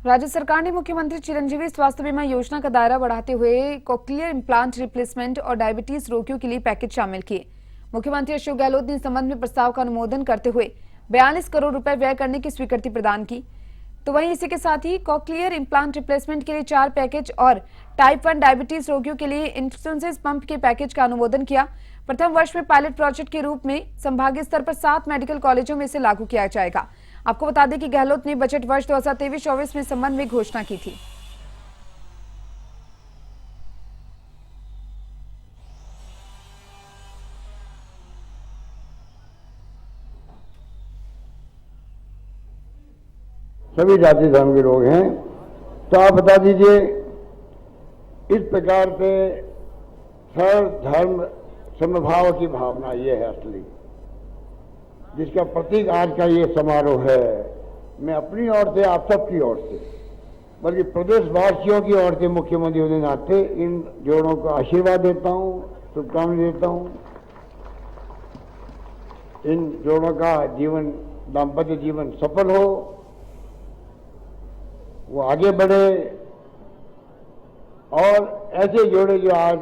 राज्य सरकार ने मुख्यमंत्री चिरंजीवी स्वास्थ्य बीमा योजना का दायरा बढ़ाते हुए कॉक्लियर इम्प्लांट रिप्लेसमेंट और डायबिटीज रोगियों के लिए पैकेज शामिल किए। मुख्यमंत्री अशोक गहलोत ने इस संबंध में प्रस्ताव का अनुमोदन करते हुए 42 करोड़ रुपए व्यय करने की स्वीकृति प्रदान की। तो वहीं इसी के साथ ही कॉक्लियर इम्प्लांट रिप्लेसमेंट के लिए 4 पैकेज और टाइप 1 डायबिटीज रोगियों के लिए इंसुलिन पंप के पैकेज का अनुमोदन किया। प्रथम वर्ष में पायलट प्रोजेक्ट के रूप में संभागीय स्तर पर 7 मेडिकल कॉलेजों में इसे लागू किया जाएगा। आपको बता दें कि गहलोत ने बजट वर्ष 2023-24 में संबंध में घोषणा की थी। सभी जाति धर्म के लोग हैं, तो आप बता दीजिए, इस प्रकार से सर्व धर्म समभाव की भावना ये है असली, जिसका प्रतीक आज का ये समारोह है। मैं अपनी ओर से, आप सबकी ओर से, बल्कि प्रदेशवासियों की ओर से मुख्यमंत्री होने के नाते इन जोड़ों को आशीर्वाद देता हूं, शुभकामनाएं देता हूं। इन जोड़ों का जीवन, दाम्पत्य जीवन सफल हो, वो आगे बढ़े, और ऐसे जोड़े जो आज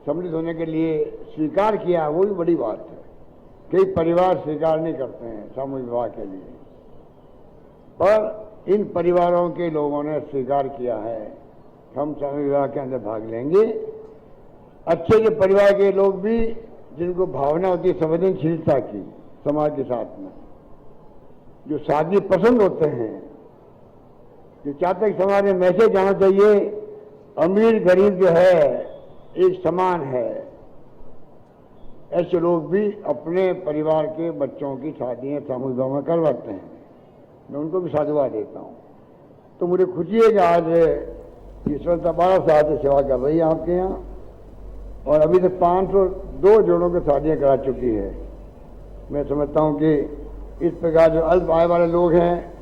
सम्मिलित होने के लिए स्वीकार किया, वो भी बड़ी बात है। कई परिवार स्वीकार नहीं करते हैं सामूहिक विवाह के लिए, पर इन परिवारों के लोगों ने स्वीकार किया है कि हम सामूहिक विवाह के अंदर भाग लेंगे। अच्छे के परिवार के लोग भी, जिनको भावना होती है संवेदनशीलता की समाज के साथ में, जो शादी पसंद होते हैं, जो चाहते हैं समाज में मैसेज जाना चाहिए अमीर गरीब जो है एक समान है, ऐसे लोग भी अपने परिवार के बच्चों की शादियां सामूहिक विवाह में करवाते हैं। मैं उनको भी साधुवाद देता हूं। तो मुझे खुशी है कि आज ईश्वरता 12 साल से सेवा कर रही है आपके यहाँ, और अभी तक 502 जोड़ों की शादियां करा चुकी है। मैं समझता हूं कि इस प्रकार जो अल्प आय वाले लोग हैं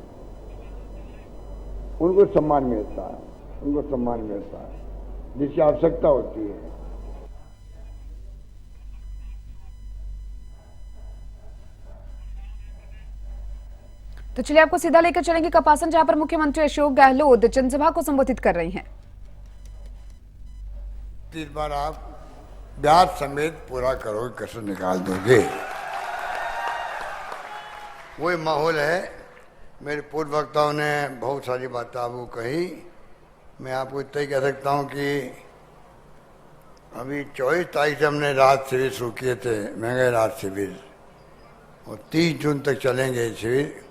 उनको सम्मान मिलता है, उनको सम्मान मिलता है जिसकी आवश्यकता होती है। तो चलिए आपको सीधा लेकर चलेंगे कपासन, जहां पर मुख्यमंत्री अशोक गहलोत जनसभा को संबोधित कर रही हैं। इस बार आप ब्याज समेत पूरा करोगे, कैसे निकाल दोगे, वही माहौल है। मेरे पूर्व वक्ताओं ने बहुत सारी बातें आपको कही। मैं आपको इतना ही कह सकता हूं कि अभी 24 तारीख से हमने राहत शिविर शुरू किए थे, महंगाई राहत शिविर, और 30 जून तक चलेंगे शिविर।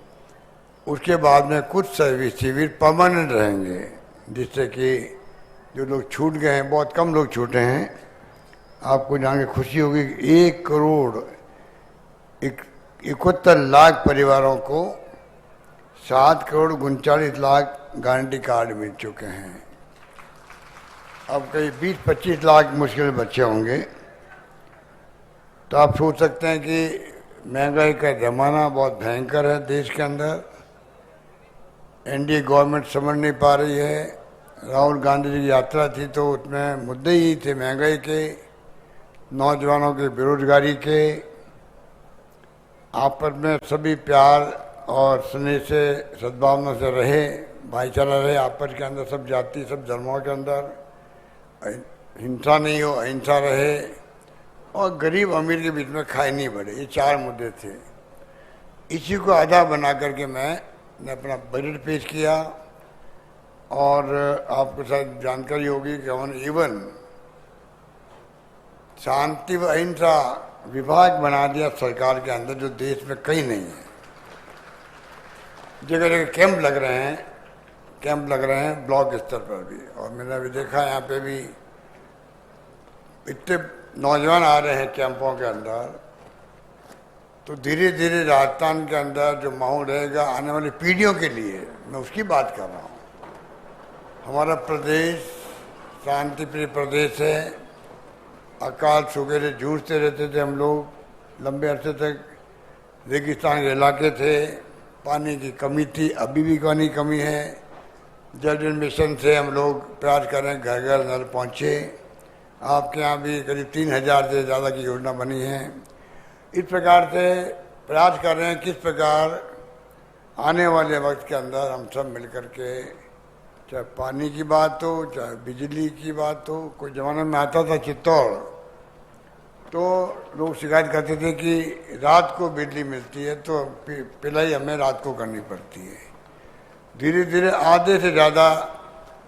उसके बाद में कुछ शिविर परमानेंट रहेंगे, जिससे कि जो लोग छूट गए हैं, बहुत कम लोग छूटे हैं। आपको जान के खुशी होगी कि 1 करोड़ 71 लाख परिवारों को 7 करोड़ 39 लाख गारंटी कार्ड मिल चुके हैं। अब कई 20-25 लाख मुश्किल बच्चे होंगे। तो आप सोच सकते हैं कि महंगाई का जमाना बहुत भयंकर है देश के अंदर। एनडीए गवर्नमेंट समझ नहीं पा रही है। राहुल गांधी जी की यात्रा थी तो उसमें मुद्दे ही थे महंगाई के, नौजवानों की बेरोजगारी के। आपस में सभी प्यार और स्नेह से, सद्भावना से रहे, भाईचारा रहे आपस के अंदर, सब जाति सब धर्मों के अंदर हिंसा नहीं हो, अहिंसा रहे, और गरीब अमीर के बीच में खाई नहीं बढ़े। ये 4 मुद्दे थे। इसी को आधार बना करके मैंने अपना बजट पेश किया। और आपको शायद जानकारी होगी कि हमने इवन शांति व अहिंसा विभाग बना दिया सरकार के अंदर, जो देश में कहीं नहीं है। जगह जगह कैंप लग रहे हैं ब्लॉक स्तर पर भी। और मैंने अभी देखा यहाँ पे भी इतने नौजवान आ रहे हैं कैंपों के अंदर। तो धीरे धीरे राजस्थान के अंदर जो माहौल रहेगा आने वाली पीढ़ियों के लिए, मैं उसकी बात कर रहा हूँ। हमारा प्रदेश शांति प्रिय प्रदेश है। अकाल सूखे से जूझते रहते थे हम लोग, लंबे अरसे तक रेगिस्तान के इलाके थे, पानी की कमी थी, अभी भी पानी की कमी है। जल जीवन मिशन से हम लोग प्रयास कर रहे हैं घर घर नल पहुँचे। आपके यहाँ भी करीब 3000 से ज़्यादा की योजना बनी है। इस प्रकार से प्रयास कर रहे हैं किस प्रकार आने वाले वक्त के अंदर हम सब मिलकर के चाहे पानी की बात हो, चाहे बिजली की बात हो। कोई जमाने में आता था चित्तौड़, तो लोग शिकायत करते थे कि रात को बिजली मिलती है तो पिलाई हमें रात को करनी पड़ती है। धीरे धीरे आधे से ज़्यादा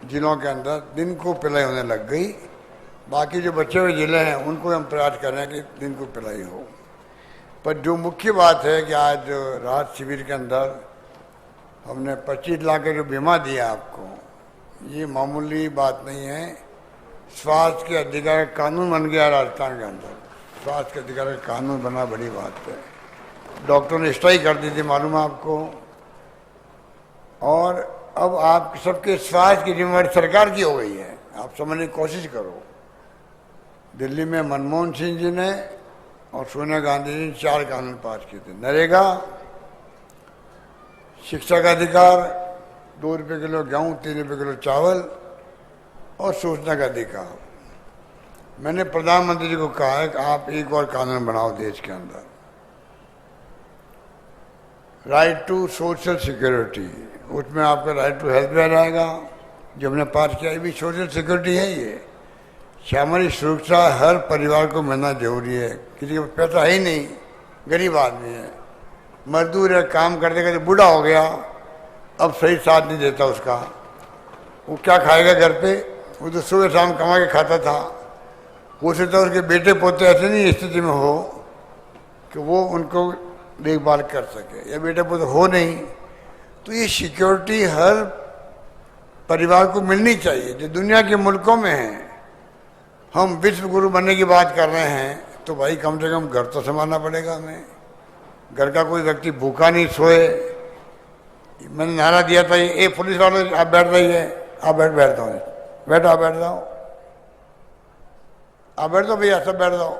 जिलों के अंदर दिन को पिलाई होने लग गई। बाकी जो बचे हुए ज़िले हैं उनको हम प्रयास कर रहे हैं कि दिन को पिलाई हो। पर जो मुख्य बात है कि आज राहत शिविर के अंदर हमने 25 लाख का जो बीमा दिया आपको, ये मामूली बात नहीं है। स्वास्थ्य के अधिकार का कानून बन गया राजस्थान के अंदर। स्वास्थ्य के अधिकार का कानून बना बड़ी बात है। डॉक्टरों ने स्ट्राइक कर दी थी, मालूम है आपको। और अब आप सबके स्वास्थ्य की जिम्मेदारी सरकार की हो गई है। आप समझने की कोशिश करो। दिल्ली में मनमोहन सिंह जी ने और सोनिया गांधी जी ने 4 कानून पास किए थे। नरेगा, शिक्षा का अधिकार, 2 रुपये किलो गेहूँ, 3 रुपये किलो चावल, और सूचना का अधिकार। मैंने प्रधानमंत्री जी को कहा है कि आप एक और कानून बनाओ देश के अंदर, राइट टू सोशल सिक्योरिटी। उसमें आपका राइट टू हेल्थ भी आ जाएगा, जो हमने पास किया। ये भी सोशल सिक्योरिटी है। ये सामाजिक सुरक्षा हर परिवार को मिलना जरूरी है। किसी के पास पैसा है ही नहीं, गरीब आदमी है, मजदूर है, काम करते करते बूढ़ा हो गया, अब सही साथ नहीं देता उसका। वो क्या खाएगा घर पे? वो तो सुबह शाम कमा के खाता था। हो सकता है उसके बेटे पोते ऐसे नहीं स्थिति में हो कि वो उनको देखभाल कर सके, या बेटे पोते हो नहीं। तो ये सिक्योरिटी हर परिवार को मिलनी चाहिए। जो दुनिया के मुल्कों में है, हम विश्व गुरु बनने की बात कर रहे हैं, तो भाई कम से कम घर तो संभालना पड़ेगा हमें। घर का कोई व्यक्ति भूखा नहीं सोए। मैंने नारा दिया था, ये पुलिस वाले आप बैठ जाइए, आप बैठ जाओ, बैठो, आप बैठ जाओ, आप बैठ दो भैया, सब बैठ जाओ।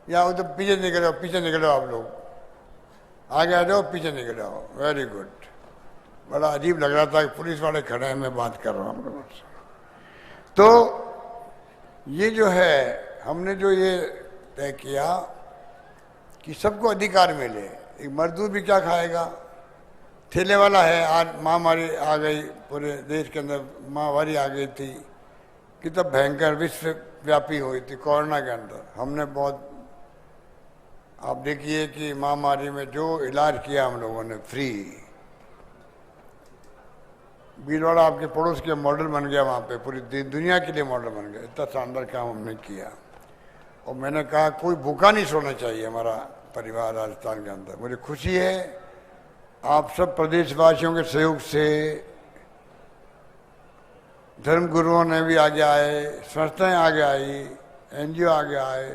या उधर पीछे निकल जाओ, पीछे निकल जाओ, आप लोग आगे आ जाओ, पीछे निकल जाओ। Very good. बड़ा अजीब लग रहा था कि पुलिस वाले खड़े हैं, मैं बात कर रहा हूँ आप लोगों से। तो ये जो है, हमने जो ये तय किया कि सबको अधिकार मिले। एक मजदूर भी क्या खाएगा? ठेले वाला है, आज महामारी आ गई, पूरे देश के अंदर महामारी आ गई थी, कितना भयंकर विश्वव्यापी हुई थी कोरोना के अंदर। हमने बहुत, आप देखिए कि महामारी में जो इलाज किया हम लोगों ने फ्री। भीलवाड़ा आपके पड़ोस के मॉडल बन गया, वहाँ पे पूरी दुनिया के लिए मॉडल बन गया। इतना शानदार काम हमने किया। और मैंने कहा कोई भूखा नहीं सोना चाहिए हमारा परिवार राजस्थान के अंदर। मुझे खुशी है आप सब प्रदेशवासियों के सहयोग से, धर्म गुरुओं ने भी आगे आए, संस्थाएं आगे आई, NGO आगे आए,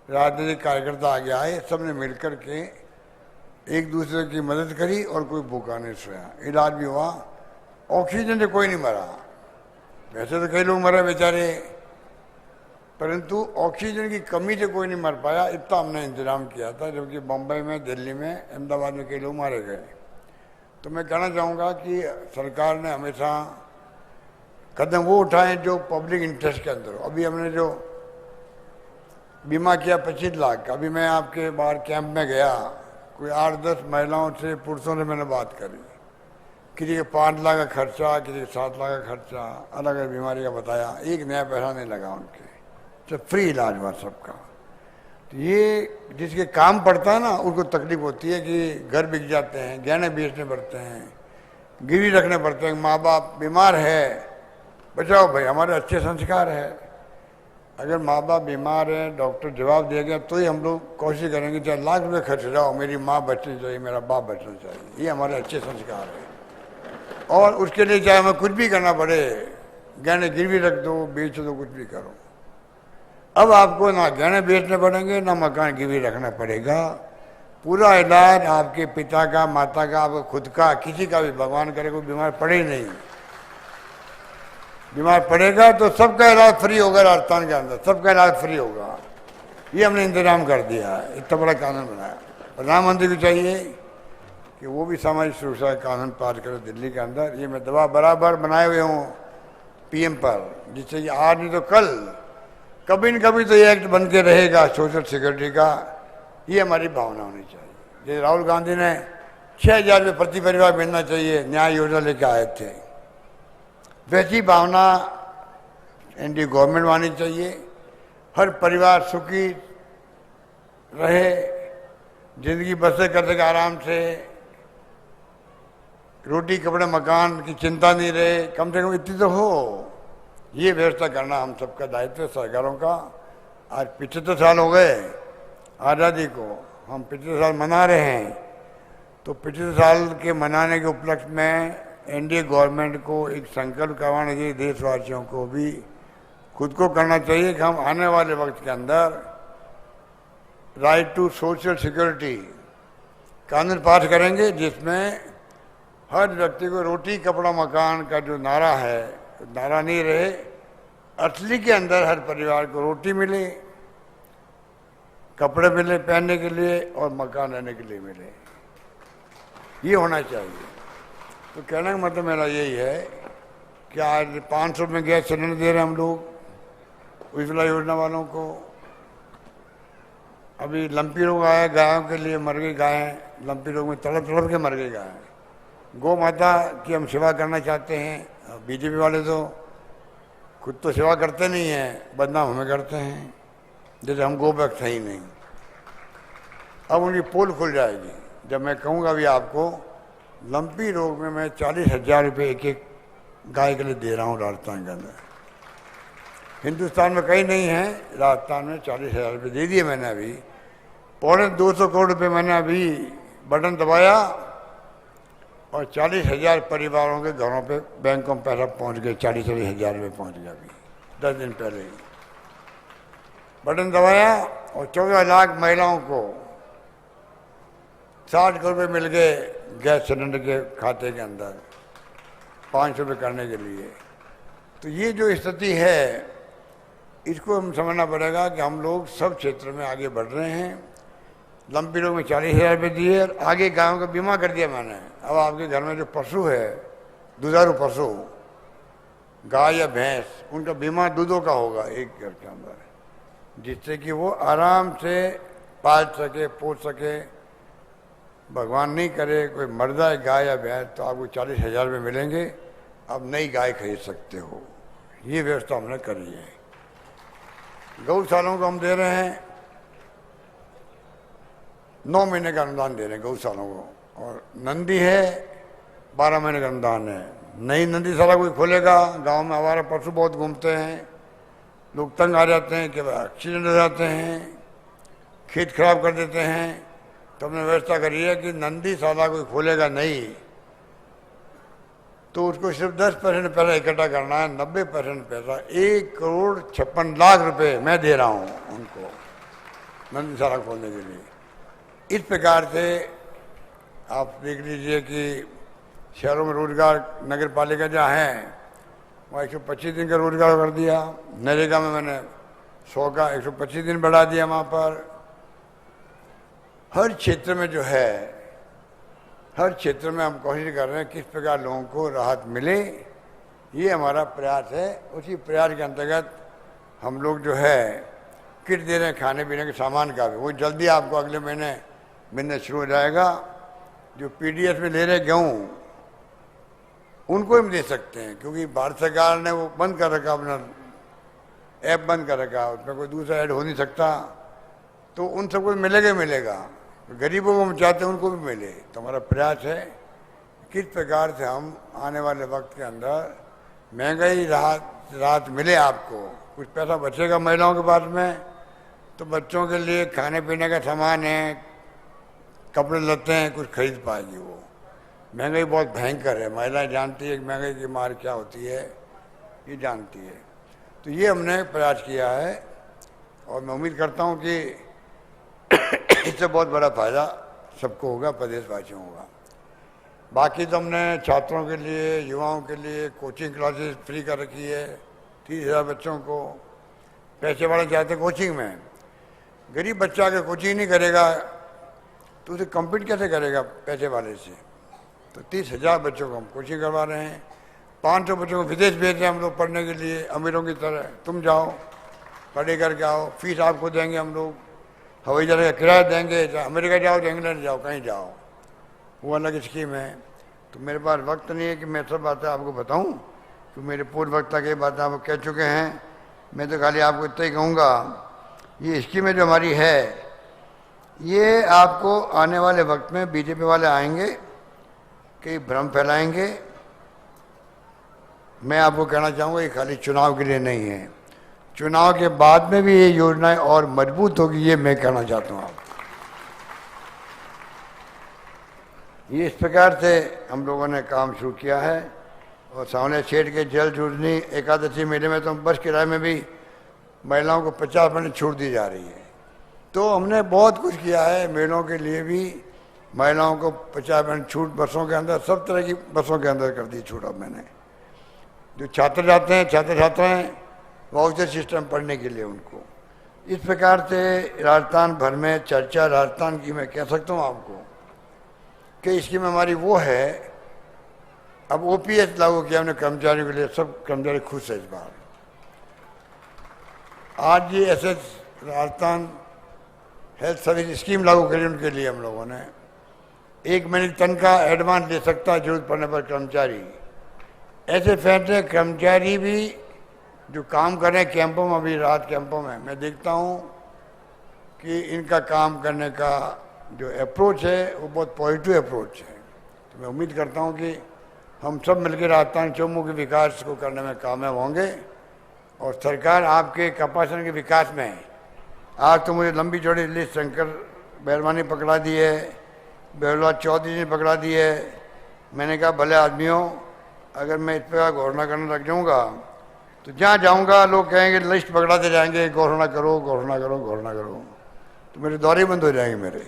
राजनीतिक कार्यकर्ता आगे आए, सबने मिलकर के एक दूसरे की मदद करी और कोई भूखा नहीं सोया। इलाज भी हुआ। ऑक्सीजन से कोई नहीं मरा। वैसे तो कई लोग मरे बेचारे, परंतु ऑक्सीजन की कमी से कोई नहीं मर पाया। इतना हमने इंतजाम किया था, जबकि बम्बई में, दिल्ली में, अहमदाबाद में कई लोग मारे गए। तो मैं कहना चाहूँगा कि सरकार ने हमेशा कदम वो उठाए जो पब्लिक इंटरेस्ट के अंदर। अभी हमने जो बीमा किया 25 लाख का, अभी मैं आपके बाहर कैंप में गया, कोई 8-10 महिलाओं से, पुरुषों से मैंने बात करी। किसी के 5 लाख का खर्चा, किसी के 7 लाख का खर्चा, अलग अलग बीमारी का बताया। एक नया पैसा नहीं लगा उनके, तो फ्री इलाज हुआ सबका। तो ये जिसके काम पड़ता है ना, उनको तकलीफ होती है कि घर बिक जाते हैं, गहने बेचने पड़ते हैं, गिरवी रखने पड़ते हैं। माँ बाप बीमार है, बचाओ भाई, हमारे अच्छे संस्कार है। अगर माँ बाप बीमार है, डॉक्टर जवाब देगा, तो ही हम लोग कोशिश करेंगे चाहे लाख रुपये खर्च जाओ, मेरी माँ बचनी चाहिए, मेरा बाप बचना चाहिए। ये हमारे अच्छे संस्कार है। और उसके लिए चाहे हमें कुछ भी करना पड़े, गहने गिरवी रख दो, बेच दो, कुछ भी करो। अब आपको ना गहने बेचने पड़ेंगे, ना मकान गिरवी रखना पड़ेगा। पूरा इलाज आपके पिता का, माता का, आपका खुद का, किसी का भी, भगवान करे कोई बीमार पड़े ही नहीं। बीमार पड़ेगा तो सबका इलाज फ्री होगा राजस्थान के अंदर, सबका इलाज फ्री होगा। ये हमने इंतजाम कर दिया है, इतना बड़ा कानून बनाया। प्रधानमंत्री को चाहिए कि वो भी सामाजिक सुरक्षा का कानून पास करे दिल्ली के अंदर। ये मैं दबाव बराबर बनाए हुए हूँ PM पर, जिससे कि आज नहीं तो कल, कभी न कभी तो ये एक्ट बन के रहेगा सोशल सिक्योरिटी का। ये हमारी भावना होनी चाहिए। जैसे राहुल गांधी ने 6,000 रुपये प्रति परिवार मिलना चाहिए न्याय योजना लेके आए थे, वैसी भावना एनडीए गवर्नमेंट आनी चाहिए। हर परिवार सुखी रहे, जिंदगी बसर कर सके आराम से, रोटी कपड़े मकान की चिंता नहीं रहे, कम से कम इतनी तो हो। ये व्यवस्था करना हम सबका दायित्व है, सरकारों का। आज 75 साल हो गए आज़ादी को, हम 75 साल मना रहे हैं। तो 75 साल के मनाने के उपलक्ष्य में एनडीए गवर्नमेंट को एक संकल्प करवाना चाहिए, देशवासियों को भी खुद को करना चाहिए कि हम आने वाले वक्त के अंदर राइट टू सोशल सिक्योरिटी कानून पास करेंगे, जिसमें हर व्यक्ति को रोटी कपड़ा मकान का जो नारा है, नारा नहीं रहे, असली के अंदर हर परिवार को रोटी मिले, कपड़े मिले पहनने के लिए और मकान रहने के लिए मिले। ये होना चाहिए। तो कहने का मतलब मेरा यही है कि आज 500 में गैस सिलेंडर दे रहे हैं हम लोग उज्ज्वला योजना वालों को। अभी लंपी रोग आया, गायों के लिए मर गई गायें, लंपी रोग में तड़प तड़प के मर गई गायें। गौ माता की हम सेवा करना चाहते हैं। बीजेपी वाले तो खुद तो सेवा करते नहीं हैं, बदनाम हमें करते हैं, जैसे हम गौ भक्त हैं ही नहीं। अब उनकी पोल खुल जाएगी जब मैं कहूँगा भी आपको लंपी रोग में मैं 40,000 रुपये एक एक गाय के लिए दे रहा हूँ राजस्थान के अंदर। हिंदुस्तान में कहीं नहीं है, राजस्थान में 40,000 रुपये दे दिए मैंने। अभी 250 करोड़ रुपये मैंने अभी बटन दबाया और 40,000 परिवारों के घरों पे बैंकों में पैसा पहुँच गए। 40,000 रुपये पहुँच गया अभी 10 दिन पहले ही बटन दबाया और 14 लाख महिलाओं को 60 करोड़ रुपये मिल गए गैस सिलेंडर के खाते के अंदर 500 रुपये करने के लिए। तो ये जो स्थिति है इसको हम समझना पड़ेगा कि हम लोग सब क्षेत्र में आगे बढ़ रहे हैं। लंपी रोग में 40,000 रुपये दिए, आगे गायों का बीमा कर दिया मैंने। अब आपके घर में जो पशु है, दुधारू पशु गाय या भैंस, उनका बीमा दूधों का होगा एक घर के अंदर, जिससे कि वो आराम से पाल सके, पोस सके। भगवान नहीं करे कोई मर जाए गाय या भैंस तो आपको 40,000 रुपये मिलेंगे, अब नई गाय खरीद सकते हो। ये व्यवस्था हमने करी है। गौशालाओं को हम दे रहे हैं 9 महीने का अनुदान दे रहे हैं गौशालाओं को, और नंदी है 12 महीने का अनुदान है। नई नंदीशाला कोई खोलेगा, गांव में हमारे पशु बहुत घूमते हैं, लोग तंग आ जाते हैं कि एक्सीडेंट हो जाते हैं, खेत खराब कर देते हैं। तो हमने व्यवस्था करी है कि नंदीशाला कोई खोलेगा नहीं तो उसको सिर्फ 10% पैसा इकट्ठा करना है, 90% पैसा 1,56,00,000 रुपये मैं दे रहा हूँ उनको नंदीशाला खोलने के लिए। इस प्रकार से आप देख लीजिए कि शहरों में रोजगार नगर पालिका जहाँ है वहाँ 125 दिन का रोजगार कर दिया। नरेगा में मैंने 100 का 125 दिन बढ़ा दिया। वहाँ पर हर क्षेत्र में जो है, हर क्षेत्र में हम कोशिश कर रहे हैं किस प्रकार लोगों को राहत मिले। ये हमारा प्रयास है। उसी प्रयास के अंतर्गत हम लोग जो है किट दे रहे हैं खाने पीने के सामान का भी, वो जल्दी आपको अगले महीने मिलना शुरू हो जाएगा। जो पीडीएस में ले रहे गेहूँ उनको हम दे सकते हैं, क्योंकि भारत सरकार ने वो बंद कर रखा, अपना ऐप बंद कर रखा, उसमें कोई दूसरा ऐड हो नहीं सकता। तो उन सबको मिलेगा ही मिलेगा, गरीबों को हम चाहते हैं उनको भी मिले। तो हमारा प्रयास है किस प्रकार से हम आने वाले वक्त के अंदर महंगाई राहत मिले आपको। कुछ पैसा बचेगा महिलाओं के पास में, तो बच्चों के लिए खाने पीने का सामान है, कपड़े लत्ते हैं, कुछ खरीद पाएगी वो। महंगाई बहुत भयंकर है, महिलाएं जानती है कि महंगाई की मार क्या होती है, ये जानती है। तो ये हमने प्रयास किया है और मैं उम्मीद करता हूँ कि इससे बहुत बड़ा फायदा सबको होगा, प्रदेशवासियों को होगा। बाकी तो हमने छात्रों के लिए, युवाओं के लिए कोचिंग क्लासेस फ्री कर रखी है। 30,000 बच्चों को, पैसे वाले चाहते कोचिंग में, गरीब बच्चा अगर कोचिंग नहीं करेगा तो उसे कम्पीट कैसे करेगा पैसे वाले से। तो 30,000 बच्चों को हम कोचिंग करवा रहे हैं। 500 बच्चों को विदेश भेज रहे हैं हम लोग पढ़ने के लिए, अमीरों की तरह। तुम जाओ पढ़े करके आओ, फीस आपको देंगे हम लोग, हवाई जहाज का किराया देंगे, चाहे अमेरिका जाओ चाहे इंग्लैंड जाओ, कहीं जाओ, वो अलग स्कीम है। तो मेरे पास वक्त नहीं है कि मैं सब बातें आपको बताऊं, तो मेरे पूर्व वक्ता की बात आप कह चुके हैं। मैं तो खाली आपको इतना ही कहूँगा, ये स्कीमें जो हमारी है, ये आपको आने वाले वक्त में बीजेपी वाले आएंगे, कई भ्रम फैलाएंगे। मैं आपको कहना चाहूँगा ये खाली चुनाव के लिए नहीं है, चुनाव के बाद में भी ये योजनाएं और मजबूत होगी, ये मैं कहना चाहता हूँ आपको। ये इस प्रकार से हम लोगों ने काम शुरू किया है। और सावने छेड़ के जल जोड़नी एकादशी मेले में तो बस किराए में भी महिलाओं को 50% छूट दी जा रही है। तो हमने बहुत कुछ किया है, मेलों के लिए भी महिलाओं को 50% छूट, बसों के अंदर सब तरह की बसों के अंदर कर दी छूट। अब मैंने जो छात्र जाते हैं, छात्र छात्राएँ, वाउचर सिस्टम पढ़ने के लिए उनको। इस प्रकार से राजस्थान भर में चर्चा राजस्थान की मैं कह सकता हूँ आपको कि स्कीम हमारी वो है। अब ओपीएस लागू किया हमने कर्मचारियों के लिए, सब कर्मचारी खुश है इस बार। आज ये ऐसे राजस्थान हेल्थ सर्विस स्कीम लागू करी उनके लिए हम लोगों ने। 1 महीने की तनख्वाह एडवांस दे सकता है जरूरत पड़ने पर कर्मचारी। ऐसे फैसले कर्मचारी भी जो काम कर रहे हैं कैंपों में, अभी राहत कैंपों में, मैं देखता हूँ कि इनका काम करने का जो अप्रोच है वो बहुत पॉजिटिव अप्रोच है। तो मैं उम्मीद करता हूँ कि हम सब मिलकर राजस्थान चौमू के विकास को करने में कामयाब होंगे। और सरकार आपके कपासन के विकास में, आज तो मुझे लंबी चौड़ी लिस्ट शंकर बैरवानी पकड़ा दी है, बेहुला चौधरी ने पकड़ा दी है। मैंने कहा भले आदमियों, अगर मैं इस पर घोषणा करने लग जाऊँगा तो जहाँ जाऊँगा लोग कहेंगे लिस्ट पकड़ाते जाएंगे, घोषणा करो घोषणा करो घोषणा करो, तो मेरे दौरे बंद हो जाएंगे मेरे।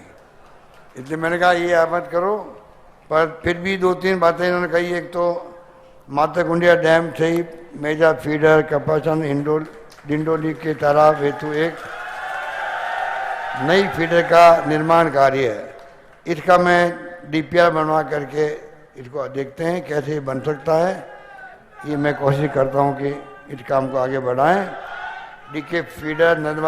इसलिए मैंने कहा ये आप मत करो। पर फिर भी 2-3 बातें इन्होंने कही। एक तो माताकुंडिया डैम से ही मेजा फीडर कपासन डिंडोली के तालाब हेतु एक नई फीडर का निर्माण कार्य है। इसका मैं डीपीआर बनवा करके इसको देखते हैं कैसे बन सकता है। ये मैं कोशिश करता हूँ कि इस काम को आगे बढ़ाएं। DK feeder Narmada